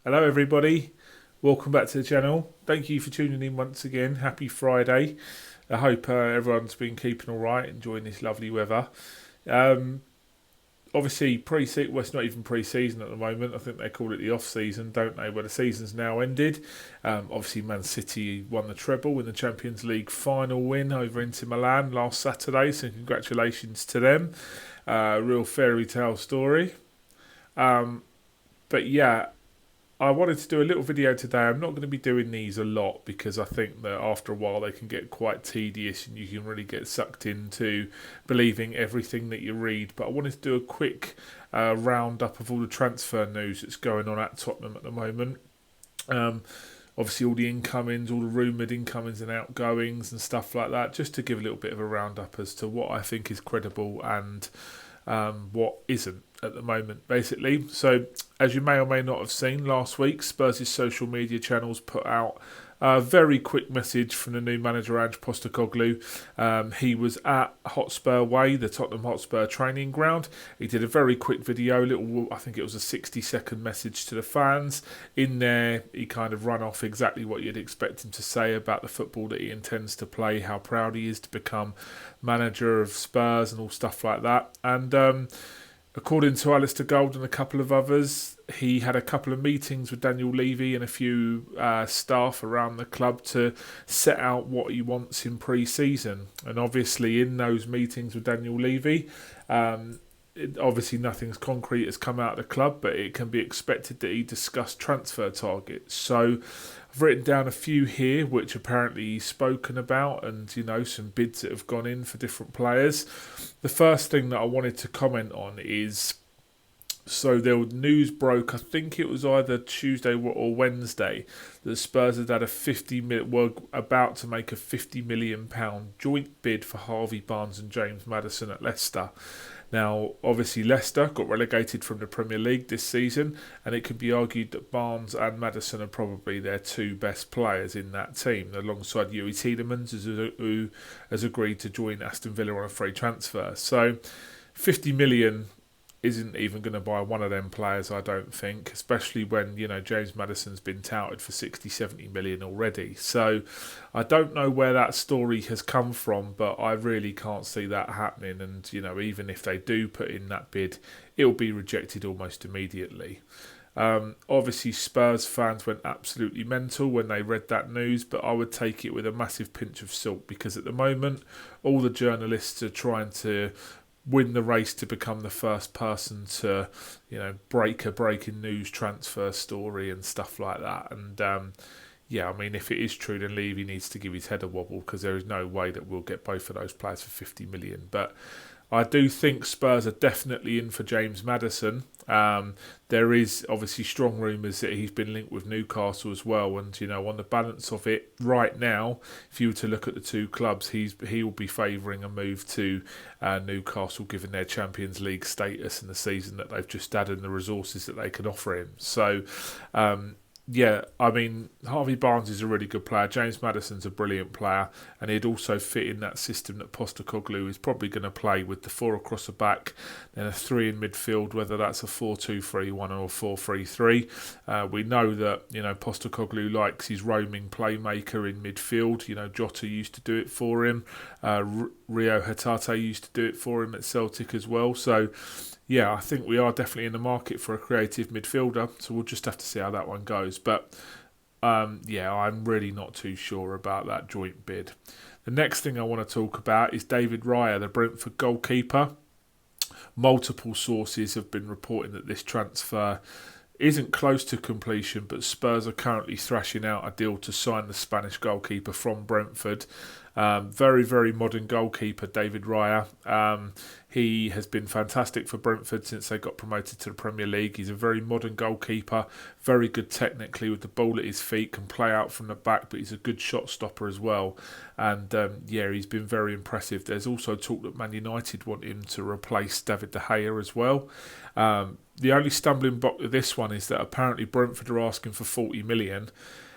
Hello, everybody. Welcome back to the channel. Thank you for tuning in once again. Happy Friday. I hope everyone's been keeping all right, enjoying this lovely weather. Um, Obviously, well, it's not even pre-season at the moment. I think they call it the off-season, don't they? Where the season's now ended. Obviously, Man City won the treble in the Champions League final win over Inter Milan last Saturday. So congratulations to them. Real fairy tale story. Um, but yeah, I wanted to do a little video today. I'm not going to be doing these a lot because I think that after a while they can get quite tedious and you can really get sucked into believing everything that you read. But I wanted to do a quick roundup of all the transfer news that's going on at Tottenham at the moment. Um, Obviously, all the incomings, all the rumoured incomings and outgoings and stuff like that, just to give a little bit of a roundup as to what I think is credible and what isn't at the moment, basically. So, as you may or may not have seen, last week Spurs' social media channels put out a very quick message from the new manager Ange Postecoglou. He was at Hotspur Way, the Tottenham Hotspur training ground. He did a very quick video, I think it was a 60-second message to the fans. In there, he kind of ran off exactly what you'd expect him to say about the football that he intends to play, how proud he is to become manager of Spurs and all stuff like that. And according to Alistair Gold and a couple of others, he had a couple of meetings with Daniel Levy and a few staff around the club to set out what he wants in pre-season. And obviously in those meetings with Daniel Levy, obviously nothing's concrete has come out of the club, but it can be expected that he discussed transfer targets. So I've written down a few here which apparently he's spoken about, and some bids that have gone in for different players. The first thing that I wanted to comment on is, so there was news broke, I think it was either Tuesday or Wednesday, that Spurs had had were about to make a £50 million joint bid for Harvey Barnes and James Maddison at Leicester. Now, obviously, Leicester got relegated from the Premier League this season, and it can be argued that Barnes and Maddison are probably their two best players in that team, alongside Yuri Tielemans, who has agreed to join Aston Villa on a free transfer. So, 50 million isn't even going to buy one of them players, I don't think, especially when, James Maddison's been touted for 60, 70 million already. So I don't know where that story has come from, but I really can't see that happening. And, even if they do put in that bid, it'll be rejected almost immediately. Obviously, Spurs fans went absolutely mental when they read that news, but I would take it with a massive pinch of salt because at the moment, all the journalists are trying to win the race to become the first person to, break a breaking news transfer story and stuff like that. And if it is true, then Levy needs to give his head a wobble because there is no way that we'll get both of those players for 50 million. But I do think Spurs are definitely in for James Maddison. There is obviously strong rumours that he's been linked with Newcastle as well. And, on the balance of it right now, if you were to look at the two clubs, he will be favouring a move to Newcastle given their Champions League status and the season that they've just had and the resources that they can offer him. So, Harvey Barnes is a really good player. James Maddison's a brilliant player, and he'd also fit in that system that Postecoglou is probably going to play with the four across the back, then a three in midfield, whether that's a 4-2-3-1 or a 4-3-3. We know that Postecoglou likes his roaming playmaker in midfield. Jota used to do it for him. Rio Hatate used to do it for him at Celtic as well. So, yeah, I think we are definitely in the market for a creative midfielder, so we'll just have to see how that one goes. But, I'm really not too sure about that joint bid. The next thing I want to talk about is David Raya, the Brentford goalkeeper. Multiple sources have been reporting that this transfer isn't close to completion, but Spurs are currently thrashing out a deal to sign the Spanish goalkeeper from Brentford. Very, very modern goalkeeper, David Raya. He has been fantastic for Brentford since they got promoted to the Premier League. He's a very modern goalkeeper, very good technically with the ball at his feet, can play out from the back, but he's a good shot stopper as well. And he's been very impressive. There's also talk that Man United want him to replace David De Gea as well. The only stumbling block with this one is that apparently Brentford are asking for 40 million.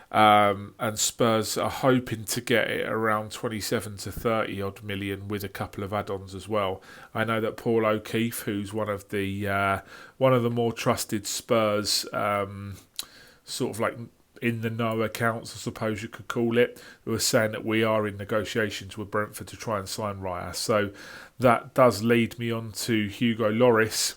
And Spurs are hoping to get it around 27 to 30 odd million with a couple of add-ons as well. I know that Paul O'Keefe, who's one of the more trusted Spurs sort of like in the know accounts, I suppose you could call it, who are saying that we are in negotiations with Brentford to try and sign Raya. So that does lead me on to Hugo Lloris,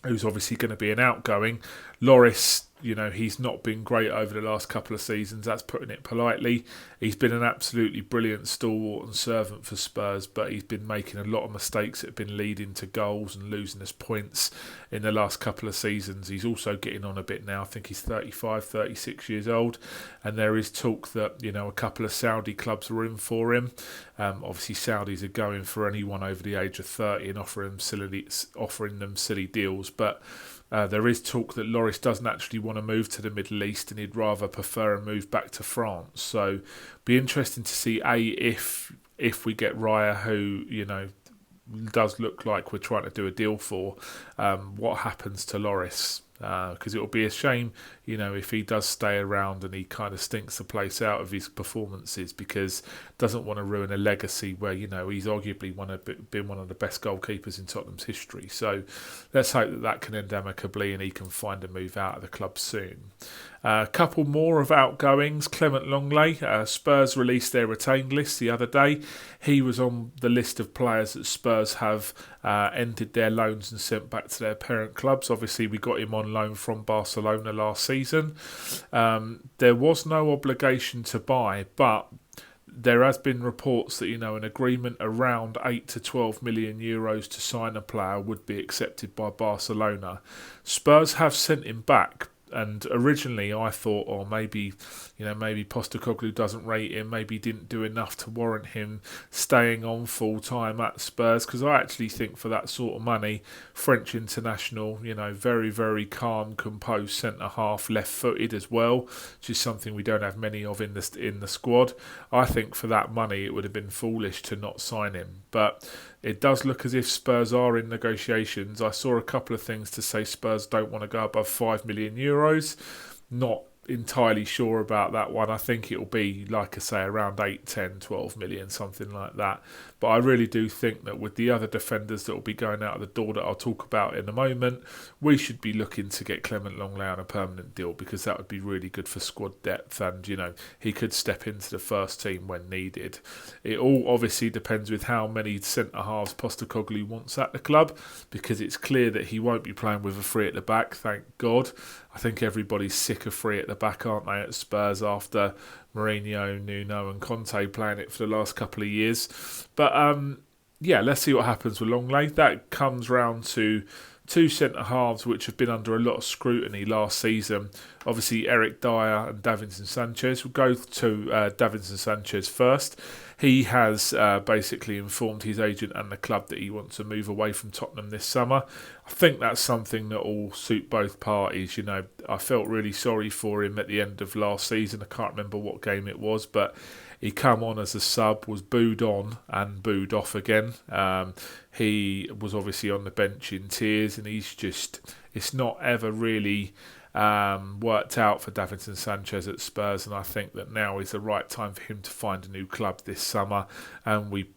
who's obviously going to be an outgoing. Lloris, he's not been great over the last couple of seasons, that's putting it politely. He's been an absolutely brilliant stalwart and servant for Spurs, but he's been making a lot of mistakes that have been leading to goals and losing us points in the last couple of seasons. He's also getting on a bit now. I think he's 35, 36 years old, and there is talk that, a couple of Saudi clubs are in for him. Obviously, Saudis are going for anyone over the age of 30 and offering them silly deals, but there is talk that Lloris doesn't actually want to move to the Middle East and he'd rather prefer a move back to France. So be interesting to see if we get Raya, who does look like we're trying to do a deal for, what happens to Lloris. Because it will be a shame, if he does stay around and he kind of stinks the place out of his performances, because doesn't want to ruin a legacy where, he's arguably been one of the best goalkeepers in Tottenham's history. So let's hope that can end amicably and he can find a move out of the club soon. A couple more of outgoings. Clement Longley, Spurs released their retained list the other day. He was on the list of players that Spurs have ended their loans and sent back to their parent clubs. Obviously, we got him on loan from Barcelona last season. There was no obligation to buy, but there has been reports that an agreement around 8 to 12 million euros to sign a player would be accepted by Barcelona. Spurs have sent him back. And originally I thought, maybe Postecoglou doesn't rate him, maybe he didn't do enough to warrant him staying on full time at Spurs, because I actually think for that sort of money, French international, very, very calm, composed centre-half, left-footed as well, which is something we don't have many of in the squad. I think for that money it would have been foolish to not sign him. But it does look as if Spurs are in negotiations. I saw a couple of things to say Spurs don't want to go above 5 million euros. Not entirely sure about that one. I think it'll be, like I say, around 8, 10, 12 million, something like that. But I really do think that with the other defenders that will be going out of the door that I'll talk about in a moment, we should be looking to get Clement Longley on a permanent deal, because that would be really good for squad depth, and he could step into the first team when needed. It all obviously depends with how many centre-halves Postecoglou wants at the club, because it's clear that he won't be playing with a three at the back, thank God. I think everybody's sick of three at the back, aren't they, at Spurs, after Mourinho, Nuno and Conte playing it for the last couple of years. But let's see what happens with Longley. That comes round to two centre-halves which have been under a lot of scrutiny last season. Obviously, Eric Dier and Davinson Sanchez. We'll go to Davinson Sanchez first. He has basically informed his agent and the club that he wants to move away from Tottenham this summer. I think that's something that will suit both parties. I felt really sorry for him at the end of last season. I can't remember what game it was, but he come on as a sub, was booed on and booed off again. He was obviously on the bench in tears, and it's not ever really worked out for Davinson Sanchez at Spurs, and I think that now is the right time for him to find a new club this summer, and we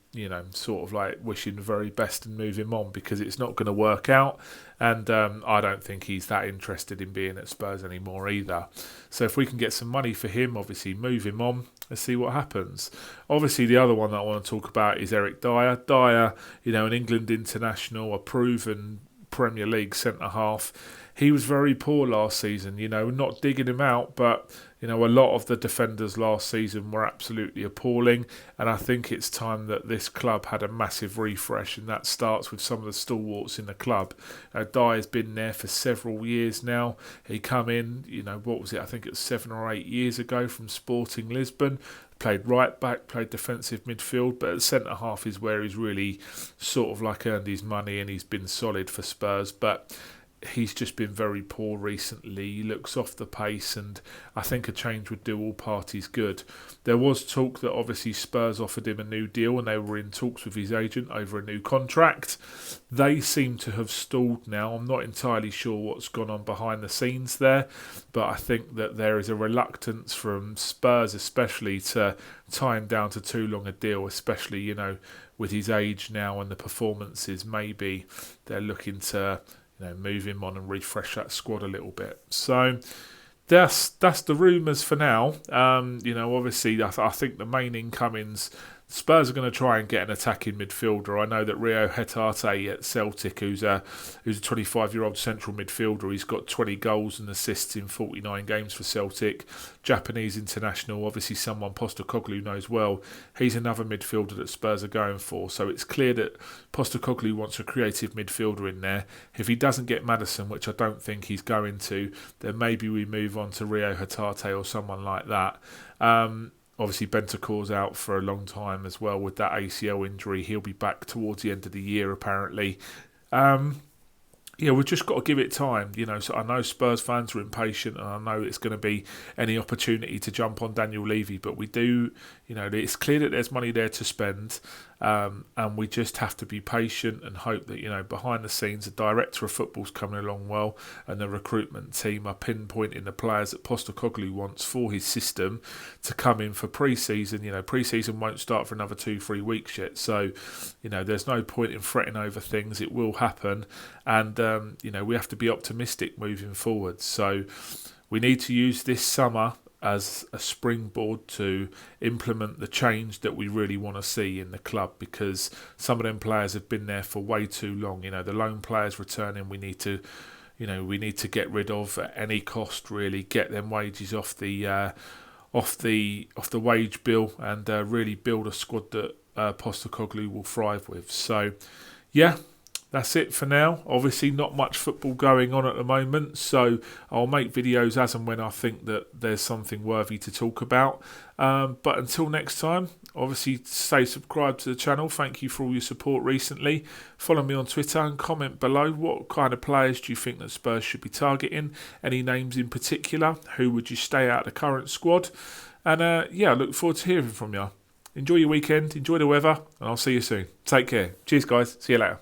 sort of like wish him the very best and move him on, because it's not going to work out, and I don't think he's that interested in being at Spurs anymore either. So if we can get some money for him, obviously move him on. Let's see what happens. Obviously, the other one that I want to talk about is Eric Dier. Dier, an England international, a proven Premier League centre-half. He was very poor last season, not digging him out, but, a lot of the defenders last season were absolutely appalling, and I think it's time that this club had a massive refresh, and that starts with some of the stalwarts in the club. Dyer's been there for several years now. He come in, what was it, I think it was 7 or 8 years ago from Sporting Lisbon. Played right back, played defensive midfield, but at centre half is where he's really sort of like earned his money, and he's been solid for Spurs, but he's just been very poor recently. He looks off the pace, and I think a change would do all parties good. There was talk that obviously Spurs offered him a new deal, and they were in talks with his agent over a new contract. They seem to have stalled now. I'm not entirely sure what's gone on behind the scenes there, but I think that there is a reluctance from Spurs especially to tie him down to too long a deal, especially, with his age now and the performances. Maybe they're looking to move him on and refresh that squad a little bit. So that's the rumours for now. Obviously, I think the main incomings. Spurs are going to try and get an attacking midfielder. I know that Rio Hetarte at Celtic, who's a 25-year-old central midfielder, he's got 20 goals and assists in 49 games for Celtic. Japanese international, obviously someone Postecoglou knows well. He's another midfielder that Spurs are going for. So it's clear that Postecoglou wants a creative midfielder in there. If he doesn't get Maddison, which I don't think he's going to, then maybe we move on to Rio Hetarte or someone like that. Obviously, Bentancur's out for a long time as well with that ACL injury. He'll be back towards the end of the year, apparently. We've just got to give it time. So I know Spurs fans are impatient, and I know it's going to be any opportunity to jump on Daniel Levy, but we do, it's clear that there's money there to spend, and we just have to be patient and hope that, behind the scenes, the director of football's coming along well, and the recruitment team are pinpointing the players that Postecoglou wants for his system to come in for pre-season. Pre-season won't start for another 2-3 weeks yet, so, there's no point in fretting over things. It will happen, and we have to be optimistic moving forward. So we need to use this summer as a springboard to implement the change that we really want to see in the club, because some of them players have been there for way too long. The loan players returning, we need to get rid of at any cost, really, get them wages off the wage bill, and really build a squad that Postecoglou will thrive with. So yeah, that's it for now. Obviously, not much football going on at the moment, so I'll make videos as and when I think that there's something worthy to talk about. But until next time, obviously stay subscribed to the channel. Thank you for all your support recently. Follow me on Twitter and comment below what kind of players do you think that Spurs should be targeting. Any names in particular? Who would you stay out of the current squad? And I look forward to hearing from you. Enjoy your weekend, enjoy the weather, and I'll see you soon. Take care. Cheers, guys. See you later.